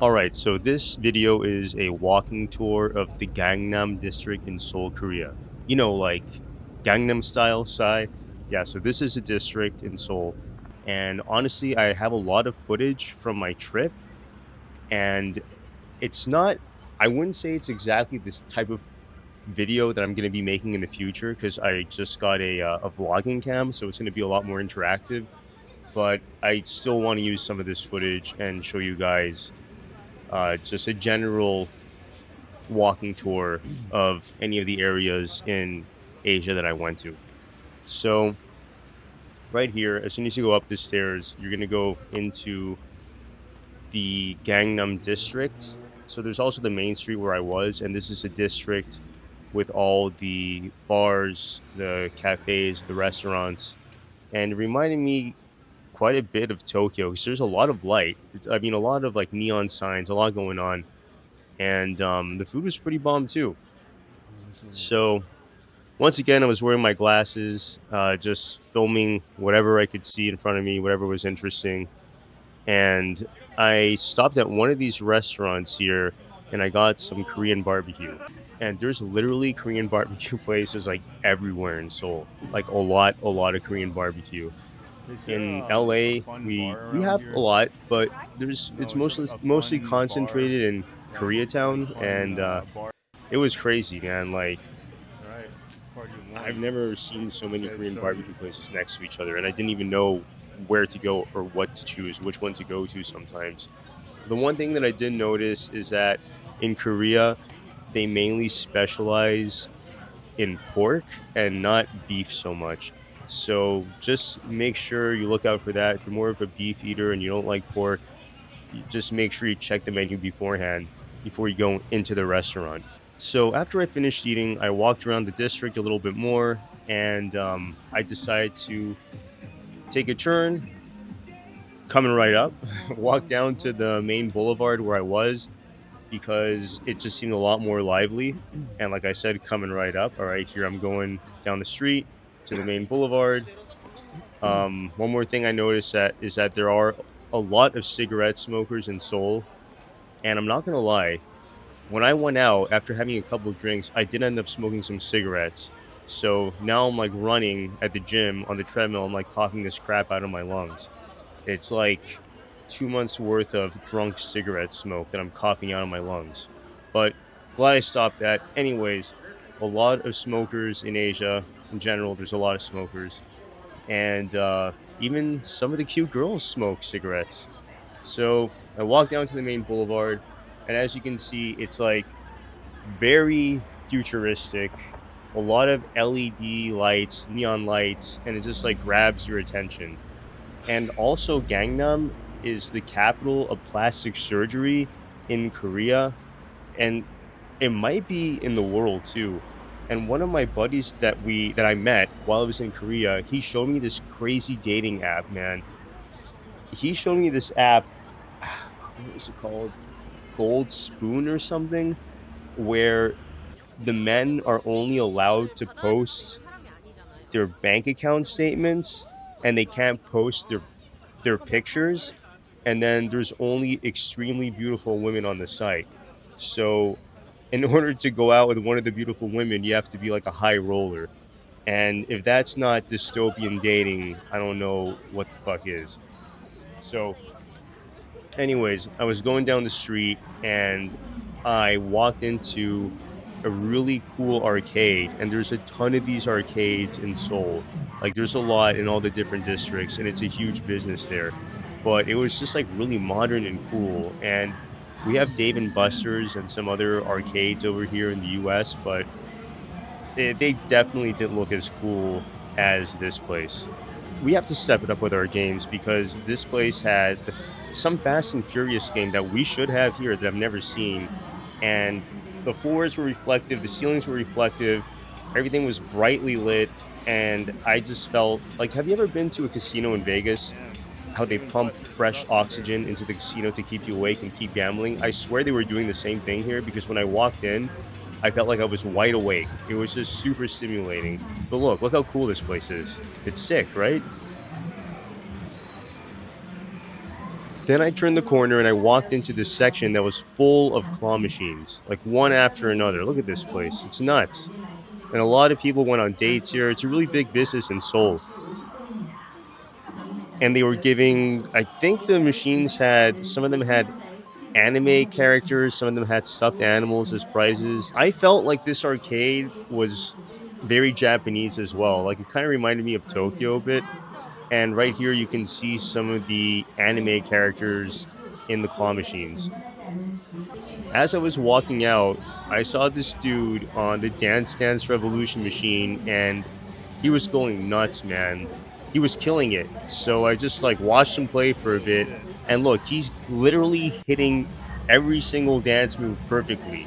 Alright, so this video is a walking tour of the Gangnam district in Seoul, Korea. You know, like Gangnam style, Psy? Yeah, so this is a district in Seoul. And honestly, I have a lot of footage from my trip, and it's not, I wouldn't say it's exactly this type of video that I'm going to be making in the future because I just got a vlogging cam, so it's going to be a lot more interactive. But I still want to use some of this footage and show you guys just a general walking tour of any of the areas in Asia that I went to. So right here, as soon as you go up the stairs, you're going to go into the Gangnam district. So there's also the main street where I was, and this is a district with all the bars, the cafes, the restaurants, and it reminded me quite a bit of Tokyo because there's a lot of light. I mean, a lot of like neon signs, a lot going on, and the food was pretty bomb too. So once again, I was wearing my glasses, just filming whatever I could see in front of me, whatever was interesting, and I stopped at one of these restaurants here, and I got some Korean barbecue. And there's literally Korean barbecue places like everywhere in Seoul, like a lot of Korean barbecue. In LA, we have a lot, but it's mostly concentrated in Koreatown, and it was crazy, man. Like I've never seen so many Korean barbecue places next to each other, and I didn't even know where to go or what to choose, which one to go to sometimes. The one thing that I did notice is that in Korea, they mainly specialize in pork and not beef so much. So just make sure you look out for that. If you're more of a beef eater and you don't like pork, just make sure you check the menu beforehand before you go into the restaurant. So after I finished eating, I walked around the district a little bit more, and I decided to take a turn, coming right up, walk down to the main boulevard where I was because it just seemed a lot more lively. And like I said, coming right up. All right, here I'm going down the street to the main boulevard. One more thing I noticed that is that there are a lot of cigarette smokers in Seoul, and I'm not gonna lie, when I went out after having a couple of drinks, I did end up smoking some cigarettes. So now I'm like running at the gym on the treadmill. I'm like coughing this crap out of my lungs. It's like 2 months worth of drunk cigarette smoke that I'm coughing out of my lungs. But glad I stopped that. Anyways, a lot of smokers in Asia in general. There's a lot of smokers, and even some of the cute girls smoke cigarettes. So I walked down to the main boulevard, and as you can see, it's like very futuristic. A lot of LED lights, neon lights, and it just like grabs your attention. And also, Gangnam is the capital of plastic surgery in Korea, and it might be in the world too. And one of my buddies that I met while I was in Korea, he showed me this crazy dating app, man. He showed me this app, what was it called? Gold Spoon or something, where the men are only allowed to post their bank account statements and they can't post their pictures, and then there's only extremely beautiful women on the site. So in order to go out with one of the beautiful women, you have to be like a high roller. And if that's not dystopian dating, I don't know what the fuck is. So anyways, I was going down the street and I walked into a really cool arcade, and there's a ton of these arcades in Seoul. Like there's a lot in all the different districts, and it's a huge business there. But it was just like really modern and cool. And we have Dave and Buster's and some other arcades over here in the US, but they definitely didn't look as cool as this place. We have to step it up with our games because this place had some Fast and Furious game that we should have here that I've never seen. And the floors were reflective, the ceilings were reflective, everything was brightly lit, and I just felt like, have you ever been to a casino in Vegas? How they pump fresh oxygen into the casino to keep you awake and keep gambling? I swear they were doing the same thing here because when I walked in, I felt like I was wide awake. It was just super stimulating. But look how cool this place is. It's sick, right? Then I turned the corner and I walked into this section that was full of claw machines, like one after another. Look at this place. It's nuts. And a lot of people went on dates here. It's a really big business in Seoul. And they were giving, I think the machines had, some of them had anime characters, some of them had stuffed animals as prizes. I felt like this arcade was very Japanese as well. Like it kind of reminded me of Tokyo a bit. And right here, you can see some of the anime characters in the claw machines. As I was walking out, I saw this dude on the Dance Dance Revolution machine, and he was going nuts, man. He was killing it. So I just like watched him play for a bit, and look, he's literally hitting every single dance move perfectly.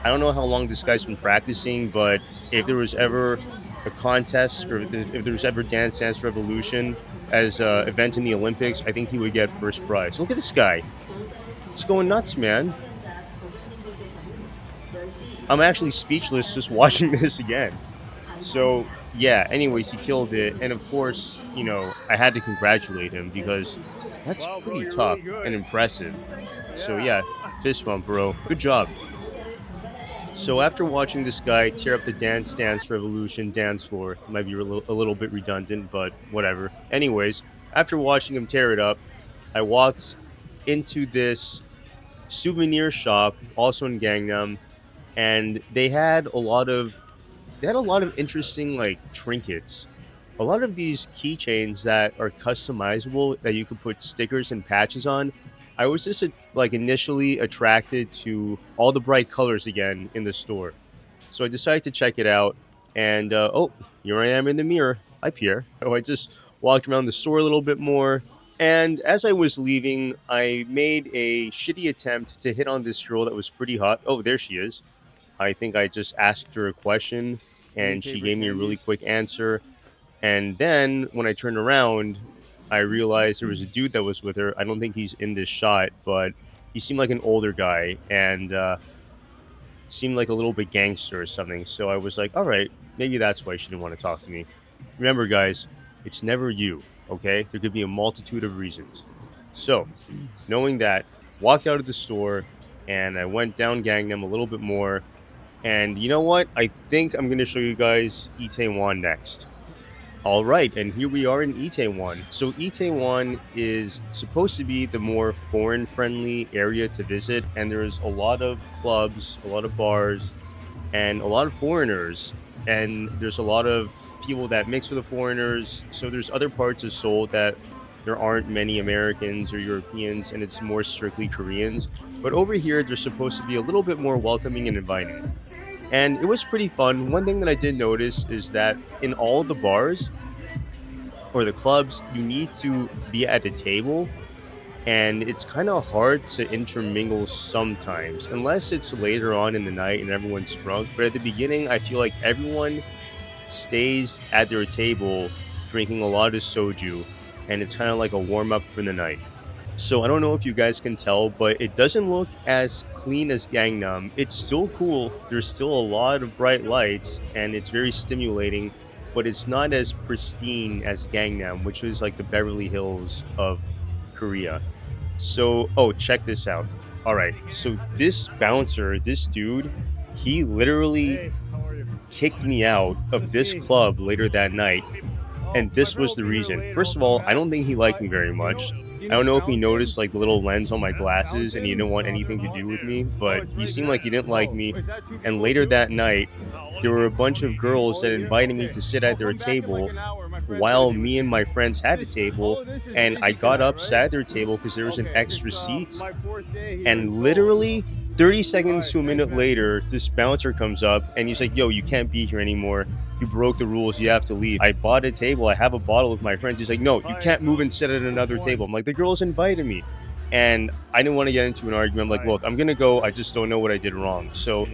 I don't know how long this guy's been practicing, but if there was ever a contest or if there was ever Dance Dance Revolution as an event in the Olympics, I think he would get first prize. Look at this guy. He's going nuts, man. I'm actually speechless just watching this again. So, yeah, anyways, he killed it. And of course, I had to congratulate him because that's Wow, bro, pretty you're tough really good. and impressive. So, Yeah. yeah, fist bump, bro. Good job. So after watching this guy tear up the Dance Dance Revolution dance floor, might be a little bit redundant, but whatever. Anyways, after watching him tear it up, I walked into this souvenir shop, also in Gangnam, and they had a lot of interesting like trinkets. A lot of these keychains that are customizable that you could put stickers and patches on. I was just like initially attracted to all the bright colors again in the store. So I decided to check it out. And oh, here I am in the mirror. Hi, Pierre. So I just walked around the store a little bit more. And as I was leaving, I made a shitty attempt to hit on this girl that was pretty hot. Oh, there she is. I think I just asked her a question Any and she favorite gave me a really candies? quick answer. And then when I turned around, I realized there was a dude that was with her. I don't think he's in this shot, but he seemed like an older guy and seemed like a little bit gangster or something. So I was like, all right, maybe that's why she didn't want to talk to me. Remember, guys, it's never you, okay? There could be a multitude of reasons. So, knowing that, walked out of the store and I went down Gangnam a little bit more. And you know what? I think I'm going to show you guys Itaewon next. All right, and here we are in Itaewon. So Itaewon is supposed to be the more foreign-friendly area to visit, and there's a lot of clubs, a lot of bars, and a lot of foreigners. And there's a lot of people that mix with the foreigners. So there's other parts of Seoul that there aren't many Americans or Europeans, and it's more strictly Koreans. But over here, they're supposed to be a little bit more welcoming and inviting. And it was pretty fun. One thing that I did notice is that in all the bars or the clubs, you need to be at a table, and it's kind of hard to intermingle sometimes, unless it's later on in the night and everyone's drunk. But at the beginning, I feel like everyone stays at their table drinking a lot of soju, and it's kind of like a warm up for the night. So I don't know if you guys can tell, but it doesn't look as clean as Gangnam. It's still cool. There's still a lot of bright lights and it's very stimulating, but it's not as pristine as Gangnam, which is like the Beverly Hills of Korea. So, oh, check this out. All right. So this bouncer, this dude, he literally Hey, how are you? kicked me out of this club later that night, Oh, and my this girl was the threw it reason. away and First of opened all, the I don't bag. think he liked me very Do much. you I know don't know if he Fountain? noticed like the little lens on my glasses and he didn't want Fountain? anything to do with me, Oh, but it's he really seemed good. like he didn't like Oh, me. is that two And people later too? that night, there were a bunch of girls that invited me Okay. to sit at their Come back in like table an hour. My friend's gonna while be with me and you. my friends had a table, This is and I busy got tonight, up, right? sat at their table because there was an Okay, extra seat, my fourth day here in and Seoul. literally 30 All seconds right, to a thanks, minute man. later, this bouncer comes up and he's like, yo, you can't be here anymore. You broke the rules. You have to leave. I bought a table. I have a bottle with my friends. He's like, no, you Hi, can't move and sit at which another one? table. I'm like, the girls invited me. And I didn't want to get into an argument. I'm like, Hi. look, I'm going to go. I just don't know what I did wrong. So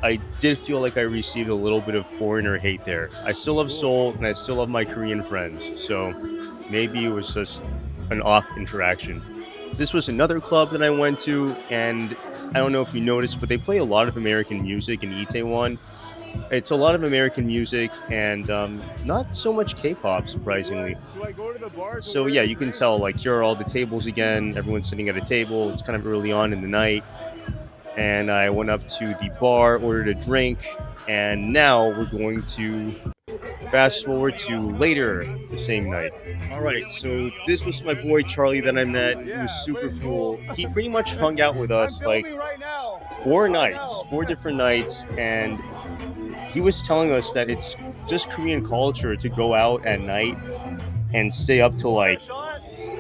I did feel like I received a little bit of foreigner hate there. I still love Seoul and I still love my Korean friends. So maybe it was just an off interaction. This was another club that I went to, and I don't know if you noticed, but they play a lot of American music in Itaewon. It's a lot of American music and not so much K-pop, surprisingly. Do I go to the bar to So wear yeah, the you can drink? tell like here are all the tables again. Everyone's sitting at a table. It's kind of early on in the night, and I went up to the bar, ordered a drink, and now we're going to fast forward to later the same night. All right, so this was my boy Charlie that I met. He was Yeah, super let's cool. go. He pretty much hung out with I'm us like filming right now. four Right nights, now. four different nights, and he was telling us that it's just Korean culture to go out at night and stay up till Want a like shot?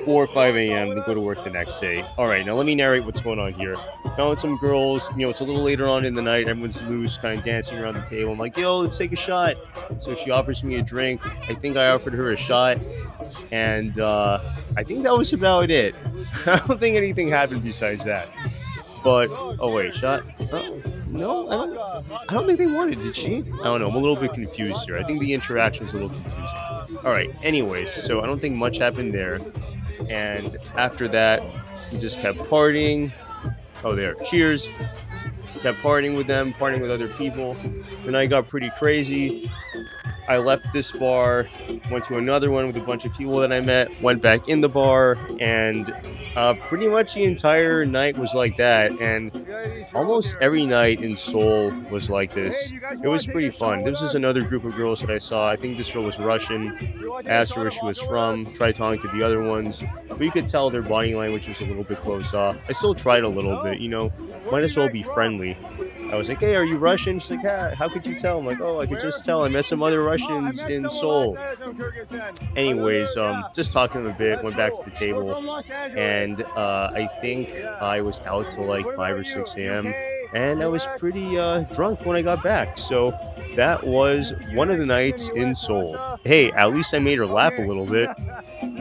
4 or You want 5 a shot a.m. with to go to us? work the next day. All right, now let me narrate what's going on here. We found some girls. It's a little later on in the night. Everyone's loose, kind of dancing around the table. I'm like, yo, let's take a shot. So she offers me a drink. I think I offered her a shot, and I think that was about it. I don't think anything happened besides that. But oh wait, shot? No, I don't. I don't think they wanted. Did she? I don't know. I'm a little bit confused here. I think the interaction was a little confusing. All right. Anyways, so I don't think much happened there. And after that, we just kept partying. Oh, there. Cheers. Kept partying with them, partying with other people. The night got pretty crazy. I left this bar, went to another one with a bunch of people that I met, went back in the bar, and pretty much the entire night was like that. And You got any Charles almost here? every night in Seoul was like Hey, this. do you guys It want was to take pretty a shot fun. with This is us? another group of girls that I saw. I think this girl was Russian. You want to take a Asked her shot where of she was vodka with from, us? tried talking to the other ones, but you could tell their body language was a little bit closed off. I still tried a little No? bit, Where might are as you well guys be from? friendly. I was like, hey, are you Russian? She's like, yeah, how could you tell? I'm like, oh, I could Where? just tell. I met some other Oh, I Russians met in someone Seoul. last night from Kyrgyzstan. Anyways, Yeah, just talking to them a bit, that's went back cool. to the We're table, from Los Angeles. and I think Yeah. I was out till like What 5 about or you? 6 a.m. UK? and I was US? pretty drunk when I got back. So that was You one of the anything in nights the in US, Seoul. Russia? Hey, at least I made her laugh a Okay. little bit.